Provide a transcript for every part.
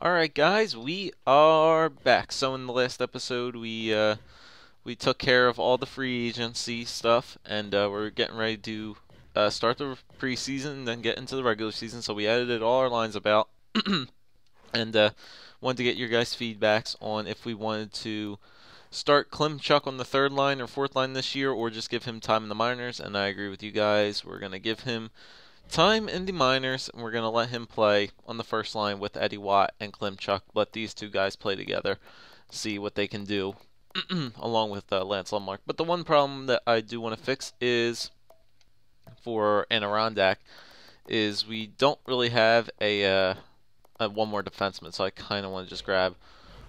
Alright guys, we are back. So in the last episode we took care of all the free agency stuff and we're getting ready to start the preseason and then get into the regular season. So we edited all our lines about and wanted to get your guys' feedbacks on if we wanted to start Klimchuk on the third line or fourth line this year or just give him time in the minors. And I agree with you guys. We're gonna give him time in the minors, and we're going to let him play on the first line with Eddie Watt and Klimchuk. Let these two guys play together, see what they can do, along with Lance Lundmark. But the one problem that I do want to fix is for Adirondack is we don't really have a one more defenseman, so I kind of want to just grab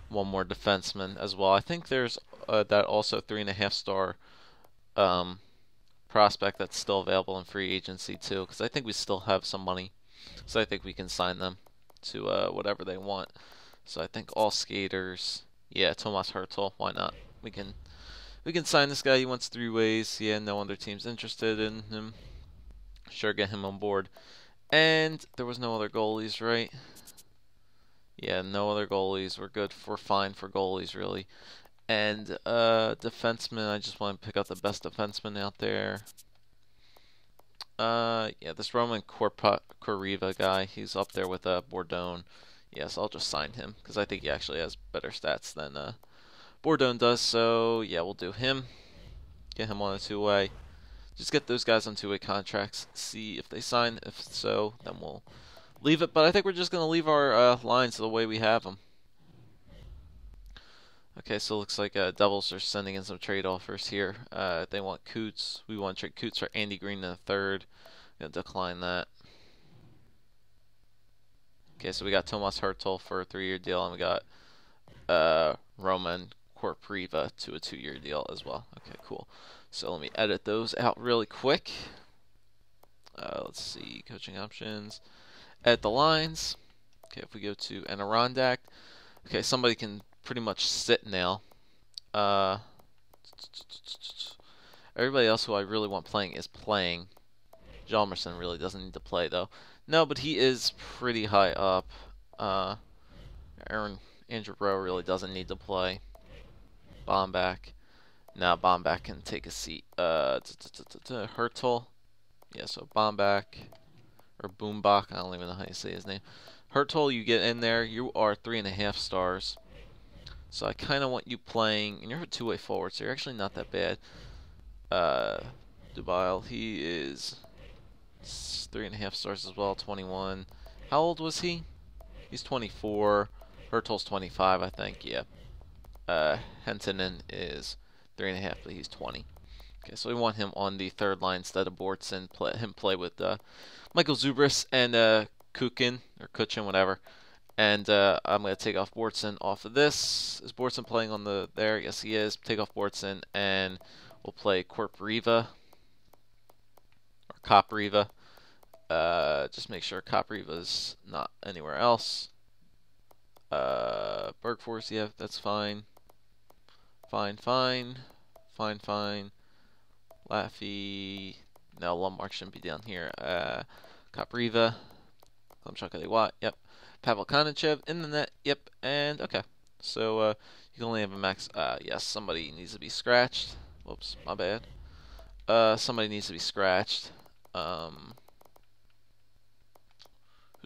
one more defenseman as well. I think there's that also 3.5 star um, prospect that's still available in free agency too, because I think we still have some money, so I think we can sign them to whatever they want. So I think all skaters, yeah, Tomas Hertel, why not? We can sign this guy. He wants 3 ways. Yeah, no other team's interested in him. Sure, get him on board. And there was no other goalies, right? Yeah, no other goalies. We're good. We're fine for goalies, really. And defenseman, I just want to pick out the best defenseman out there. Yeah, this Roman Corriva guy, he's up there with Bourdon. Yes, I'll just sign him because I think he actually has better stats than Bourdon does. So yeah, we'll do him. Get him on a 2-way. Just get those guys on 2-way contracts. See if they sign. If so, then we'll leave it. But I think we're just gonna leave our lines the way we have them. Okay, so it looks like Devils are sending in some trade offers here. They want Coots. We want to trade Coots for Andy Green in the third. Gonna decline that. Okay, so we got Tomas Hertel for a 3-year deal, and we got Roman Korpriva to a 2-year deal as well. Okay, cool. So let me edit those out really quick. Let's see, coaching options. Edit the lines. Okay, if we go to Adirondack. Okay, somebody can pretty much sit now. Uh, Everybody else who I really want playing is playing. Hjalmarsson really doesn't need to play though. No, but he is pretty high up. Uh, Aaron Andrew Rowe really doesn't need to play. Bomback. Now Bomback can take a seat. Hertel. Yeah, so Bomback or Boombach. I don't even know how you say his name. Hertel, you get in there. You are 3.5 stars. So I kind of want you playing, and you're a 2-way forward, so you're actually not that bad. Dubile, he is 3.5 stars as well, 21. How old was he? He's 24. Hertel's 25, I think. Yeah. Hentonen is 3.5, but he's 20. Okay, so we want him on the third line instead of Bortson. Play with Michael Zubris and Kukin or Kuchin, whatever. And I'm gonna take off Bortson off of this. Is Bortson playing on the there? Yes, he is. Take off Bortson, and we'll play Korpriva or Kopriva. Just make sure Kopriva's not anywhere else. Bergforce, yeah, that's fine. Fine, fine. Fine, fine. Laffy. No, Lundmark shouldn't be down here. Kopriva. Klimchuk Watt, yep. Pavel Konachev in the net, yep. And, okay. So, you can only have a max. Yes, somebody needs to be scratched. Whoops, my bad. Somebody needs to be scratched. Who's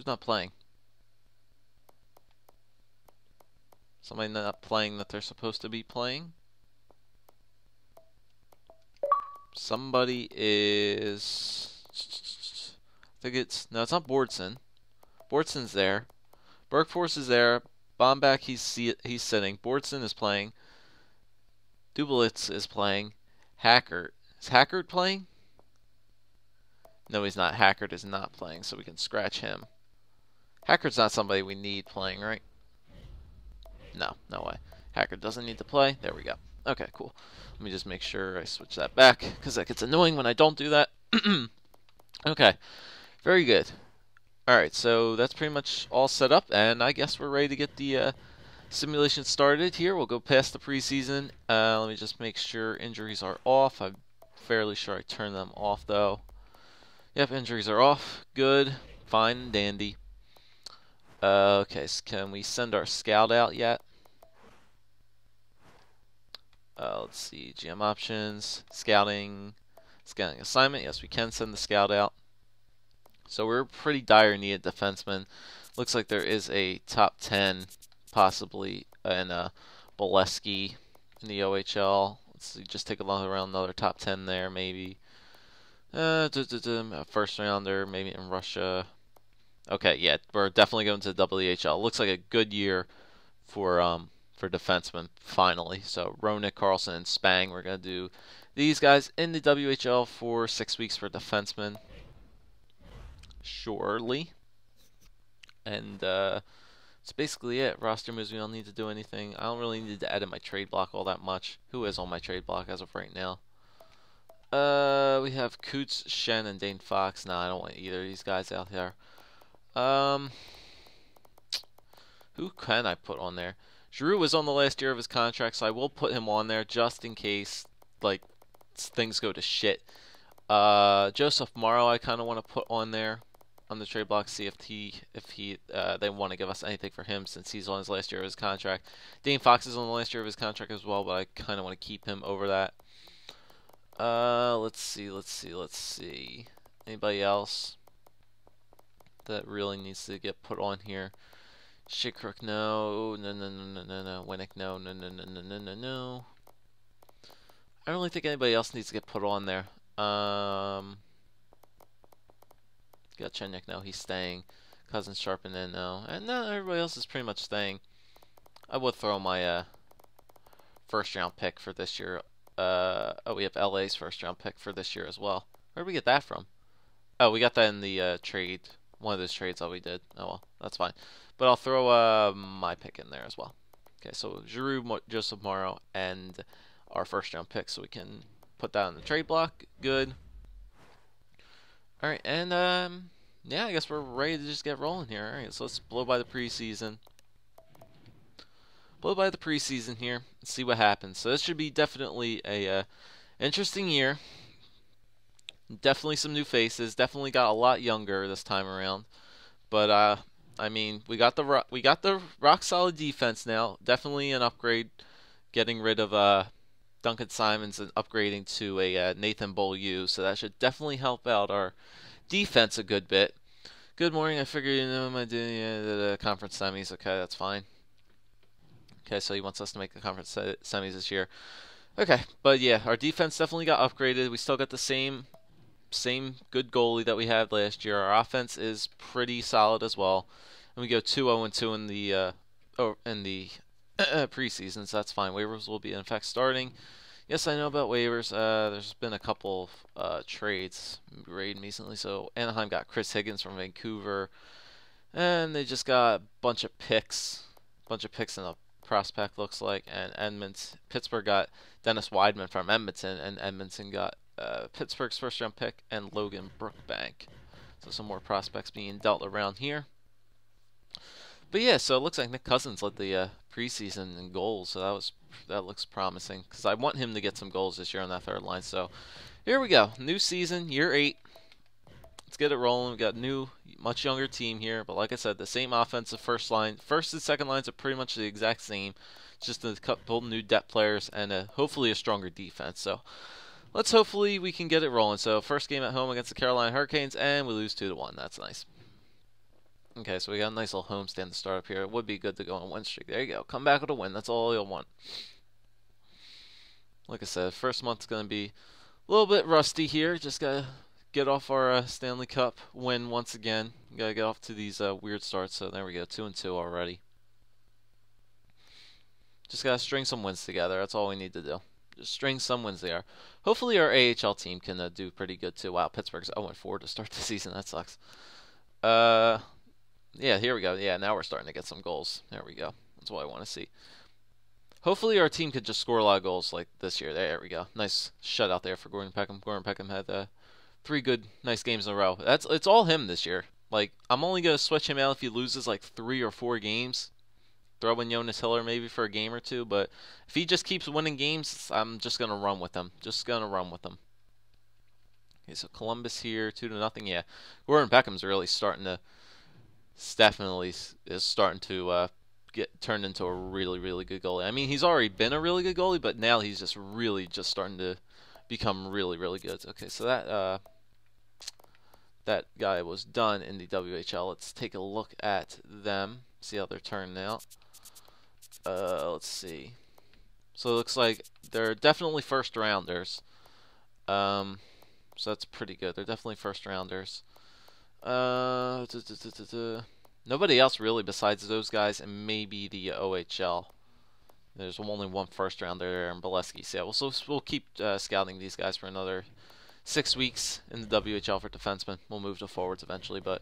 not playing? Somebody not playing that they're supposed to be playing? Somebody is. I think it's. No, it's not Bordson. Bordson's there. Bergforce is there. Bombach, he's sitting. Bordson is playing. Dublitz is playing. Hackert. Is Hackert playing? No, he's not. Hackert is not playing, so we can scratch him. Hackert's not somebody we need playing, right? No, no way. Hackert doesn't need to play. There we go. Okay, cool. Let me just make sure I switch that back, because that gets annoying when I don't do that. Okay, very good. Alright, so that's pretty much all set up, and I guess we're ready to get the simulation started here. We'll go past the preseason. Let me just make sure injuries are off. I'm fairly sure I turned them off, though. Yep, injuries are off. Good. Fine and dandy. Okay, so can we send our scout out yet? Let's see, GM options, scouting assignment. Yes, we can send the scout out. So we're pretty dire need of defenseman. Looks like there is a top 10, possibly, in Bolesky in the OHL. Let's see, just take a look around another top 10 there, maybe. A first rounder, maybe in Russia. Okay, yeah, we're definitely going to the WHL. Looks like a good year for defensemen finally. So Ronick, Carlson, and Spang. We're gonna do these guys in the WHL for 6 weeks for defensemen. Surely. And that's basically it. Roster moves, we don't need to do anything. I don't really need to edit my trade block all that much. Who is on my trade block as of right now? We have Coots, Shen, and Dane Fox. Nah, I don't want either of these guys out here. Who can I put on there? Giroux was on the last year of his contract, so I will put him on there just in case, like, things go to shit. Joseph Morrow, I kind of want to put on there on the trade block, see if they want to give us anything for him since he's on his last year of his contract. Dane Fox is on the last year of his contract as well, but I kind of want to keep him over that. Let's see. Anybody else that really needs to get put on here? Shikrook, no. Winnick, no. I don't really think anybody else needs to get put on there. Got Chenyek, no, he's staying. Cousins, Sharpen, no. And no, everybody else is pretty much staying. I would throw my first round pick for this year. We have LA's first round pick for this year as well. Where did we get that from? Oh, we got that in the trade. One of those trades that we did. Oh well, that's fine. But I'll throw my pick in there as well. Okay, so Giroux, Joseph Morrow, and our first round pick, so we can put that on the trade block. Good. All right, and yeah, I guess we're ready to just get rolling here. All right, so let's blow by the preseason. Blow by the preseason here and see what happens. So this should be definitely a interesting year. Definitely some new faces. Definitely got a lot younger this time around. But I mean, we got the rock solid defense now. Definitely an upgrade. Getting rid of Duncan Simons and upgrading to a Nathan BOJoeKO. So that should definitely help out our defense a good bit. Good morning. I figured you know I'm doing the conference semis. Okay, that's fine. Okay, so he wants us to make the conference semis this year. Okay, but yeah, our defense definitely got upgraded. We still got the same good goalie that we had last year. Our offense is pretty solid as well, and we go 2-0-2 in the preseason, so that's fine. Waivers will be in effect starting. Yes, I know about waivers. There's been a couple trades made recently. So Anaheim got Chris Higgins from Vancouver, and they just got a bunch of picks in a prospect looks like. And Pittsburgh got Dennis Weidman from Edmonton, and Edmonton got Pittsburgh's first round pick and Logan Brookbank. So some more prospects being dealt around here. But yeah, so it looks like Nick Cousins led the preseason in goals, so that looks promising because I want him to get some goals this year on that third line. So here we go, new season, year 8. Let's get it rolling. We got a new, much younger team here, but like I said, the same offensive first line, first and second lines are pretty much the exact same. It's just a couple new depth players and hopefully a stronger defense. So hopefully we can get it rolling. So first game at home against the Carolina Hurricanes, and we lose 2-1. That's nice. Okay, so we got a nice little homestand to start up here. It would be good to go on a win streak. There you go. Come back with a win. That's all you'll want. Like I said, first month's going to be a little bit rusty here. Just got to get off our Stanley Cup win once again. Got to get off to these weird starts. So there we go. 2-2 already. Just got to string some wins together. That's all we need to do. Just string some wins there. Hopefully our AHL team can do pretty good too. Wow, Pittsburgh's 0-4 to start the season. That sucks. Yeah, here we go. Yeah, now we're starting to get some goals. There we go. That's what I want to see. Hopefully our team could just score a lot of goals like this year. There we go. Nice shutout there for Gordon Peckham. Gordon Peckham had 3 good, nice games in a row. It's all him this year. Like, I'm only going to switch him out if he loses like 3 or 4 games. Throw in Jonas Hiller maybe for a game or 2. But if he just keeps winning games, I'm just going to run with him. Okay, so Columbus here, 2-0. Yeah, Gordon Beckham's really starting to definitely is starting to get turned into a really, really good goalie. I mean, he's already been a really good goalie, but now he's just really just starting to become really, really good. Okay, so that guy was done in the WHL. Let's take a look at them, see how they're turning out. Let's see. So it looks like they're definitely first rounders. So that's pretty good. They're definitely first rounders. Nobody else really besides those guys and maybe the OHL. There's only one first rounder there in Bolesky. So we'll keep scouting these guys for another 6 weeks in the WHL for defensemen. We'll move to forwards eventually, but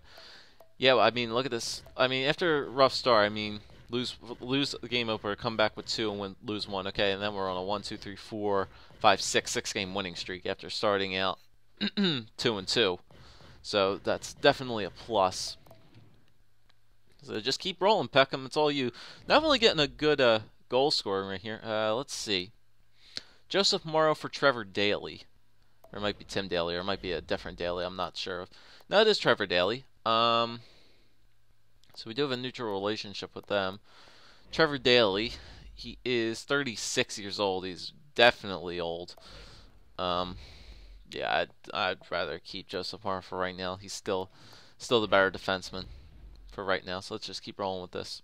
yeah, I mean, look at this. I mean, after a rough start, I mean, lose the game opener, come back with 2 and lose 1. Okay, and then we're on a 1, 2, 3, 4, 5, 6 game winning streak after starting out 2-2. So that's definitely a plus. So just keep rolling, Peckham. It's all you. Definitely getting a good goal scoring right here. Let's see. Joseph Morrow for Trevor Daly. Or it might be Tim Daly, or it might be a different Daly. I'm not sure. No, it is Trevor Daly. So we do have a neutral relationship with them. Trevor Daly, he is 36 years old. He's definitely old. Yeah, I'd rather keep Joseph Morrow for right now. He's still the better defenseman for right now. So let's just keep rolling with this.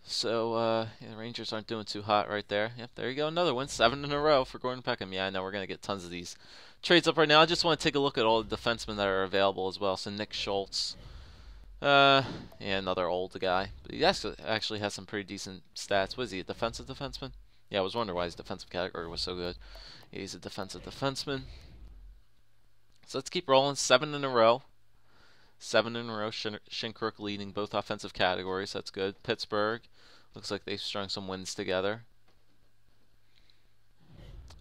So, yeah, the Rangers aren't doing too hot right there. Yep, there you go. Another win. 7 in a row for Gordon Peckham. Yeah, I know we're going to get tons of these trades up right now. I just want to take a look at all the defensemen that are available as well. So, Nick Schultz. Yeah, another old guy. But he actually has some pretty decent stats. Was he a defensive defenseman? Yeah, I was wondering why his defensive category was so good. Yeah, he's a defensive defenseman. So, let's keep rolling. 7 in a row. 7 in a row. Shinkruk leading both offensive categories. That's good. Pittsburgh. Looks like they've strung some wins together.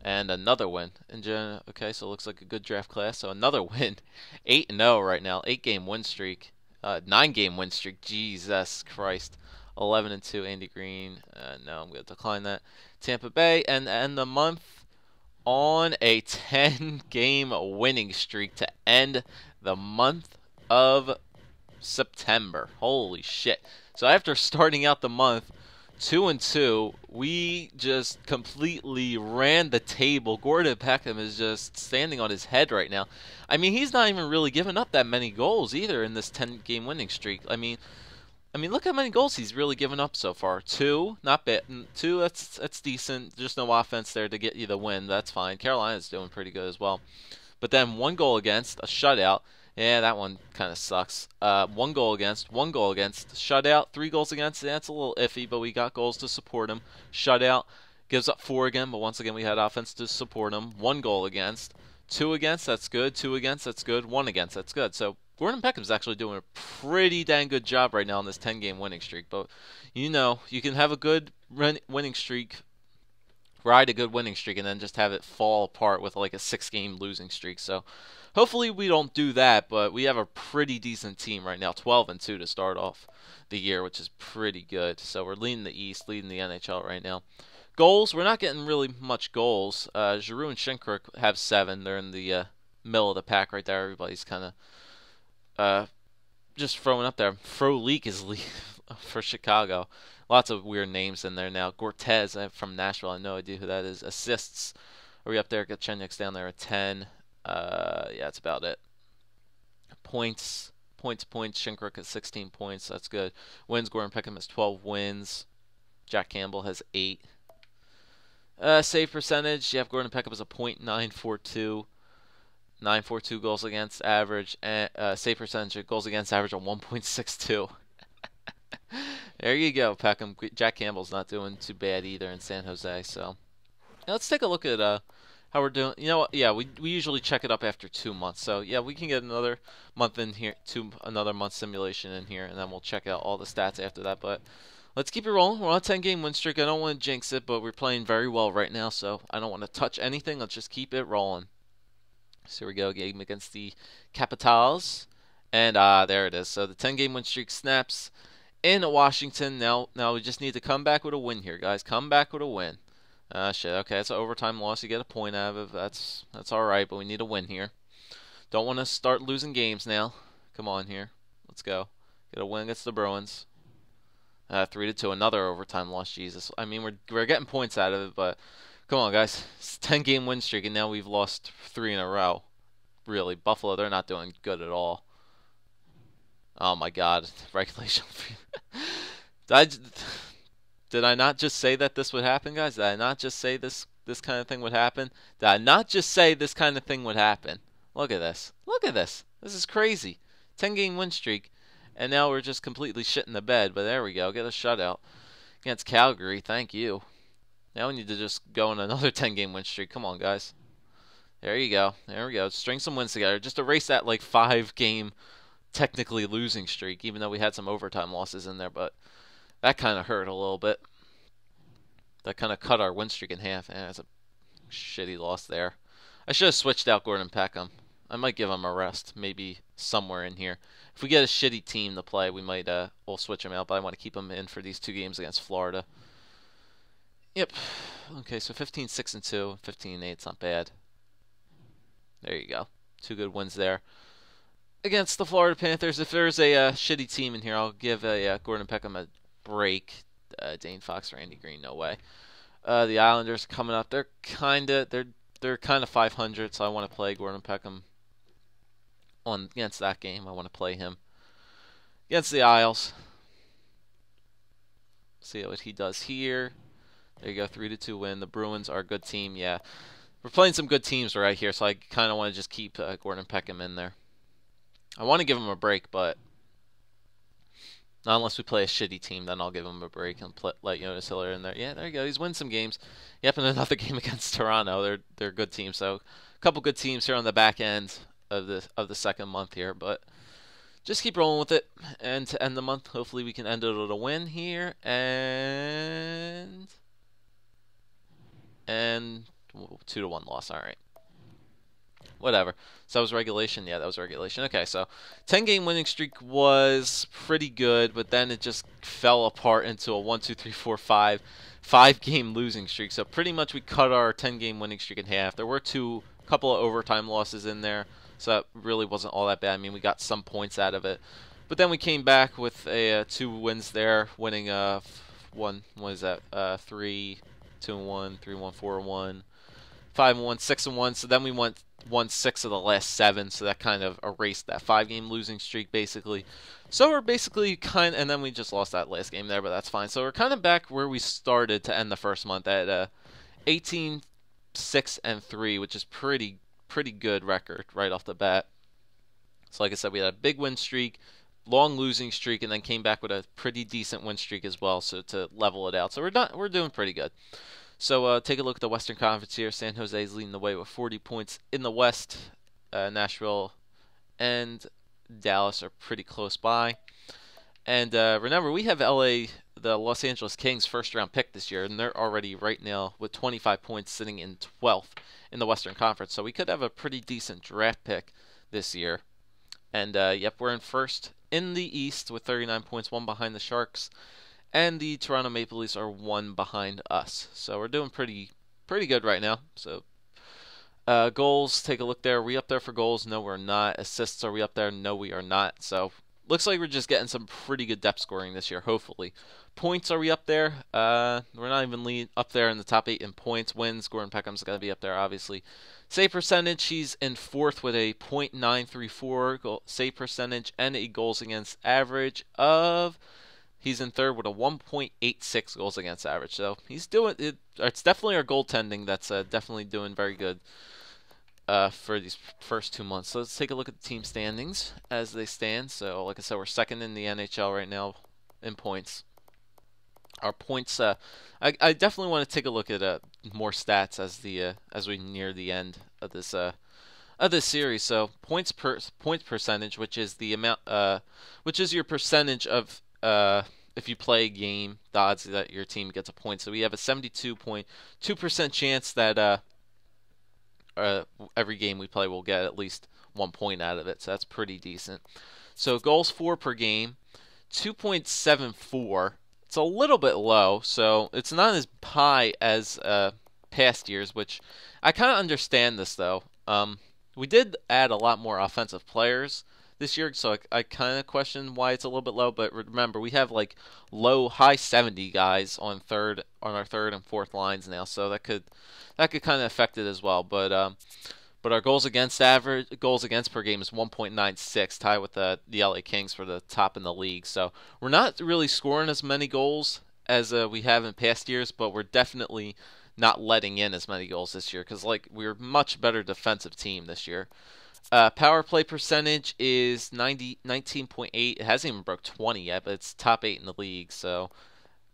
And another win. Okay, so it looks like a good draft class. So another win. 8-0 right now. 8-game win streak. 9-game win streak. Jesus Christ. 11-2. Andy Green. No, I'm going to decline that. Tampa Bay. And end the month on a 10-game winning streak to end the month of September. Holy shit. So after starting out the month 2-2, we just completely ran the table. Gordon Peckham is just standing on his head right now. I mean, he's not even really giving up that many goals either in this 10-game winning streak. I mean, look how many goals he's really given up so far. 2, not bad. 2, that's decent. Just no offense there to get you the win. That's fine. Carolina's doing pretty good as well. But then 1 goal against, a shutout. Yeah, that one kind of sucks. 1 goal against, shutout, 3 goals against. That's a little iffy, but we got goals to support him. Shutout, gives up 4 again, but once again we had offense to support him. 1 goal against, 2 against, that's good. 2 against, that's good. 1 against, that's good. So Gordon Peckham's actually doing a pretty dang good job right now on this 10-game winning streak. But you know, you can have a good winning streak, ride a good winning streak, and then just have it fall apart with like a 6-game losing streak. So hopefully we don't do that, but we have a pretty decent team right now, 12-2 to start off the year, which is pretty good. So we're leading the East, leading the NHL right now. Goals, we're not getting really much goals. Giroux and Shinkruk have 7. They're in the middle of the pack right there. Everybody's kind of just throwing up there. Frolik is for Chicago. Lots of weird names in there now. Gortez from Nashville. I have no idea who that is. Assists. Are we up there? Gatchenyuk's down there at 10. Yeah, that's about it. Points. Shinkruk at 16 points. That's good. Wins. Gordon Peckham has 12 wins. Jack Campbell has 8. Save percentage. Yeah, Gordon Peckham has a .942. 942 goals against average. And save percentage goals against average of 1.62. There you go, Peckham. Jack Campbell's not doing too bad either in San Jose. So now let's take a look at how we're doing. You know what? Yeah, we usually check it up after 2 months. So yeah, we can get another month in here, another month simulation in here, and then we'll check out all the stats after that. But let's keep it rolling. We're on a 10-game win streak. I don't want to jinx it, but we're playing very well right now, so I don't want to touch anything. Let's just keep it rolling. So here we go, game against the Capitals, and there it is. So the 10-game win streak snaps in Washington. Now we just need to come back with a win here, guys. Come back with a win. Shit. Okay, it's an overtime loss. You get a point out of it. That's all right, but we need a win here. Don't want to start losing games now. Come on here. Let's go. Get a win against the Bruins. 3-2, another overtime loss. Jesus, I mean we're getting points out of it, but come on, guys. It's a 10-game win streak, and now we've lost 3 in a row. Really, Buffalo, they're not doing good at all. Oh my God, regulation. Did I not just say that this would happen, guys? Did I not just say this kind of thing would happen? Did I not just say this kind of thing would happen? Look at this. Look at this. This is crazy. 10-game win streak, and now we're just completely shitting the bed. But there we go. Get a shutout against Calgary. Thank you. Now we need to just go on another 10-game win streak. Come on, guys. There you go. There we go. String some wins together. Just erase that like 5-game technically losing streak, even though we had some overtime losses in there, but that kind of hurt a little bit. That kind of cut our win streak in half. That's a shitty loss there. I should have switched out Gordon Peckham. I might give him a rest, maybe somewhere in here. If we get a shitty team to play, we might we'll switch him out, but I want to keep him in for these 2 games against Florida. Yep. Okay, so 15-6-2, 15-8. It's not bad. There you go. 2 good wins there against the Florida Panthers. If there's a shitty team in here, I'll give Gordon Peckham a break. Dane Fox, Randy Green, no way. The Islanders coming up. They're kind of 500, so I want to play Gordon Peckham against that game. I want to play him against the Isles. See what he does here. There you go, 3-2 win. The Bruins are a good team. Yeah, we're playing some good teams right here, so I kind of want to just keep Gordon Peckham in there. I want to give him a break, but not unless we play a shitty team, then I'll give him a break and let Jonas Hiller in there. Yeah, there you go. He's won some games. Yep, and another game against Toronto. They're a good team. So a couple good teams here on the back end of the second month here, but just keep rolling with it. And to end the month, hopefully we can end it with a win here and 2-1 loss. All right. Whatever. So that was regulation? Yeah, that was regulation. Okay, so 10-game winning streak was pretty good, but then it just fell apart into a 1, 2, 3, 4, 5-game losing streak. So pretty much we cut our 10-game winning streak in half. There were a couple of overtime losses in there, so that really wasn't all that bad. I mean, we got some points out of it. But then we came back with 2 wins there, winning 3-2-1, 3-1, 4-1, 5-1, 6-1. So then we won 6 of the last 7, so that kind of erased that 5-game losing streak, basically. So we're basically and then we just lost that last game there, but that's fine. So we're kind of back where we started to end the first month at 18-6-3, which is pretty good record right off the bat. So like I said, we had a big win streak, long losing streak, and then came back with a pretty decent win streak as well, so to level it out. So we're doing pretty good. So take a look at the Western Conference here. San Jose is leading the way with 40 points in the West. Nashville and Dallas are pretty close by. And remember, we have the Los Angeles Kings first-round pick this year, and they're already right now with 25 points sitting in 12th in the Western Conference. So we could have a pretty decent draft pick this year. And, yep, we're in first in the East with 39 points, 1 behind the Sharks. And the Toronto Maple Leafs are 1 behind us. So we're doing pretty good right now. So goals, take a look there. Are we up there for goals? No, we're not. Assists, are we up there? No, we are not. So looks like we're just getting some pretty good depth scoring this year, hopefully. Points, are we up there? We're not even up there in the top 8 in points. Wins, Gordon Peckham's got to be up there, obviously. Save percentage, he's in 4th with a .934 save percentage and a goals against average of... He's in 3rd with a 1.86 goals against average. So he's doing it. It's definitely our goaltending that's definitely doing very good for these first 2 months. So let's take a look at the team standings as they stand. So like I said, we're 2nd in the NHL right now in points. Our points. I definitely want to take a look at more stats as we near the end of this series. So points percentage, which is the amount, which is your percentage of if you play a game, the odds that your team gets a point. So we have a 72.2% chance that every game we play will get at least 1 point out of it. So that's pretty decent. So goals for per game, 2.74. It's a little bit low, so it's not as high as past years, which I kind of understand this, though. We did add a lot more offensive players this year, so I kind of question why it's a little bit low. But remember, we have like high 70 guys on our third and fourth lines now, so that could kind of affect it as well. But our goals against per game is 1.96, tied with the LA Kings for the top in the league. So we're not really scoring as many goals as we have in past years, but we're definitely not letting in as many goals this year because like we're a much better defensive team this year. Power play percentage is 19.8. It hasn't even broke 20 yet, but it's top 8 in the league. So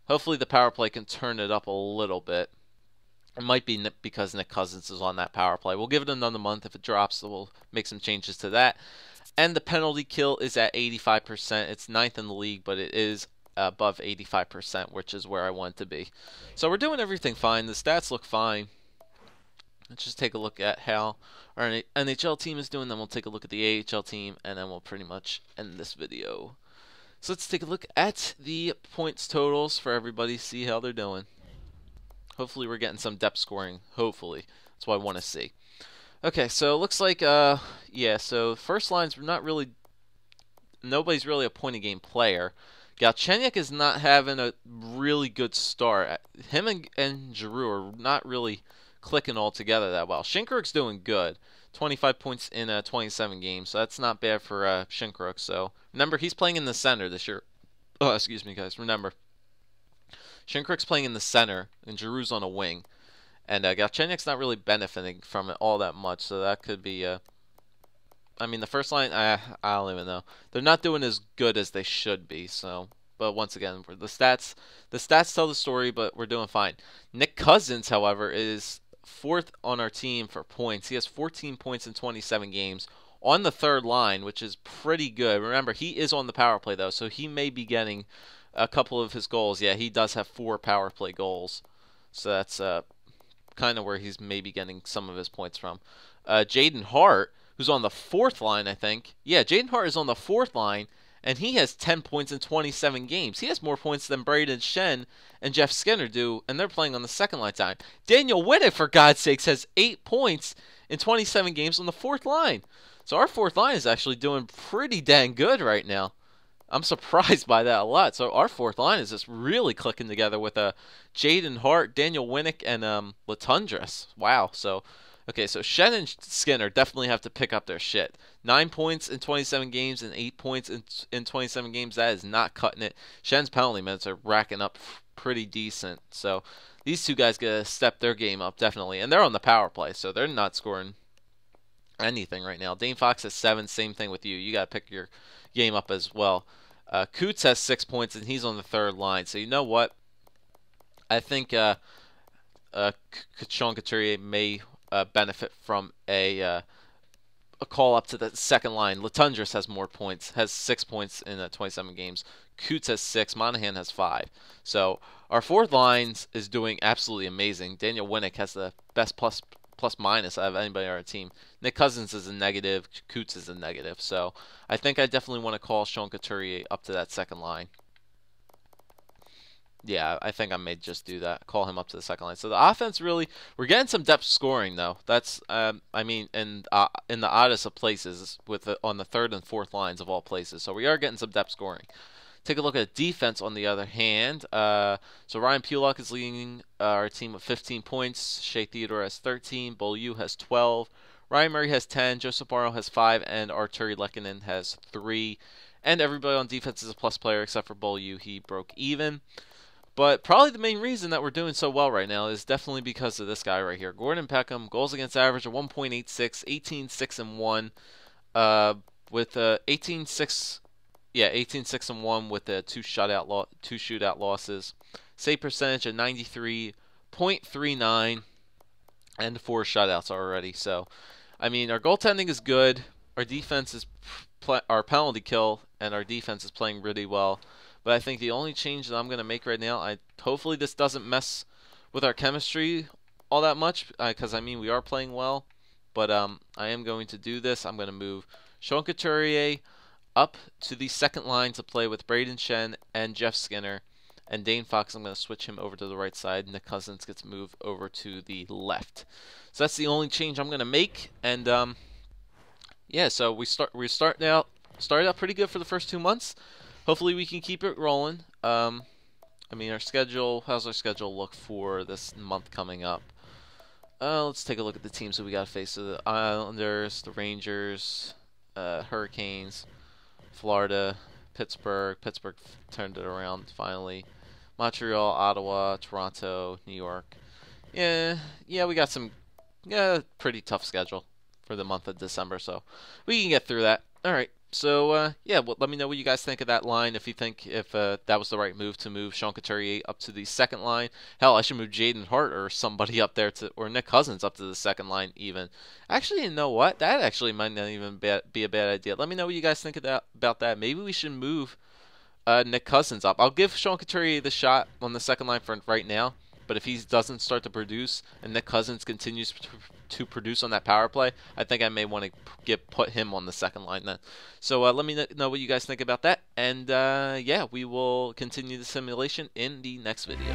hopefully the power play can turn it up a little bit. It might be because Nick Cousins is on that power play. We'll give it another month. If it drops, so we'll make some changes to that. And the penalty kill is at 85%. It's ninth in the league, but it is above 85%, which is where I want it to be. So we're doing everything fine. The stats look fine. Let's just take a look at how our NHL team is doing. Then we'll take a look at the AHL team, and then we'll pretty much end this video. So let's take a look at the points totals for everybody, see how they're doing. Hopefully we're getting some depth scoring. Hopefully. That's what I want to see. Okay, so it looks like, yeah, so first line's nobody's really a point-a-game player. Galchenyuk is not having a really good start. Him and Giroux are not really clicking all together that well. Shinkaruk's doing good. 25 points in 27 games, so that's not bad for Shinkaruk. So remember, he's playing in the center this year. Oh, excuse me, guys. Remember, Shinkaruk's playing in the center, and Giroux's on a wing. And Galchenyuk's not really benefiting from it all that much, so that could be... I mean, the first line, I don't even know. They're not doing as good as they should be, so... But once again, the stats tell the story, but we're doing fine. Nick Cousins, however, is fourth on our team for points. He has 14 points in 27 games on the third line, which is pretty good. Remember, he is on the power play, though, so he may be getting a couple of his goals. Yeah, he does have 4 power play goals, so that's kind of where he's maybe getting some of his points from. Jaden Hart, who's on the fourth line, I think. Yeah, Jaden Hart is on the fourth line, and he has 10 points in 27 games. He has more points than Braden Shen and Jeff Skinner do, and they're playing on the second line time. Daniel Winnick, for God's sakes, has 8 points in 27 games on the fourth line. So our fourth line is actually doing pretty dang good right now. I'm surprised by that a lot. So our fourth line is just really clicking together with Jaden Hart, Daniel Winnick, and Latundras. Wow. So, okay, so Shen and Skinner definitely have to pick up their shit. 9 points in 27 games and 8 points in 27 games. That is not cutting it. Shen's penalty minutes are racking up pretty decent. So these two guys got to step their game up, definitely. And they're on the power play, so they're not scoring anything right now. Dane Fox has 7. Same thing with you. You got to pick your game up as well. Coots has 6 points, and he's on the third line. So you know what? I think Sean Couturier may benefit from a call up to the second line. Latundras has more points, has 6 points in 27 games. Coots has 6. Monahan has 5. So our fourth line is doing absolutely amazing. Daniel Winnick has the best plus minus out of anybody on our team. Nick Cousins is a negative. Coots is a negative. So I think I definitely want to call Sean Couturier up to that second line. Yeah, I think I may just do that. Call him up to the second line. So the offense really, we're getting some depth scoring though. That's, I mean, in the oddest of places on the third and fourth lines of all places. So we are getting some depth scoring. Take a look at defense on the other hand. So Ryan Pulock is leading our team with 15 points. Shea Theodore has 13. BOJoeKO has 12. Ryan Murray has 10. Joseph Morrow has 5. And Arturi Lehkonen has 3. And everybody on defense is a plus player except for BOJoeKO. He broke even. But probably the main reason that we're doing so well right now is definitely because of this guy right here. Gordon Peckham, goals against average of 1.86, 18-6-1, with 18-6. Yeah, 18-6-1 with the two shootout losses. Save percentage of 93.39 and 4 shutouts already. So, I mean, our goaltending is good. Our defense is our penalty kill and our defense is playing really well. But I think the only change that I'm going to make right now, hopefully this doesn't mess with our chemistry all that much, because I mean we are playing well. But I am going to do this. I'm going to move Sean Couturier up to the second line to play with Braden Shen and Jeff Skinner. And Dane Fox, I'm going to switch him over to the right side. Nick Cousins gets moved over to the left. So that's the only change I'm going to make. And yeah, so we start out started out pretty good for the first 2 months. Hopefully we can keep it rolling. I mean, our schedule. How's our schedule look for this month coming up? Let's take a look at the teams that we got to face. So the Islanders, the Rangers, Hurricanes, Florida, Pittsburgh. Pittsburgh turned it around finally. Montreal, Ottawa, Toronto, New York. Yeah, we got some pretty tough schedule for the month of December, so we can get through that. All right. So well, let me know what you guys think of that line. If you think that was the right move to move Sean Couturier up to the second line. Hell, I should move Jaden Hart or somebody up there or Nick Cousins up to the second line even. Actually, you know what? That actually might not even be a bad idea. Let me know what you guys think about that. Maybe we should move Nick Cousins up. I'll give Sean Couturier the shot on the second line for right now. But if he doesn't start to produce and Nick Cousins continues to produce on that power play, I think I may want to put him on the second line then. So let me know what you guys think about that. And we will continue the simulation in the next video.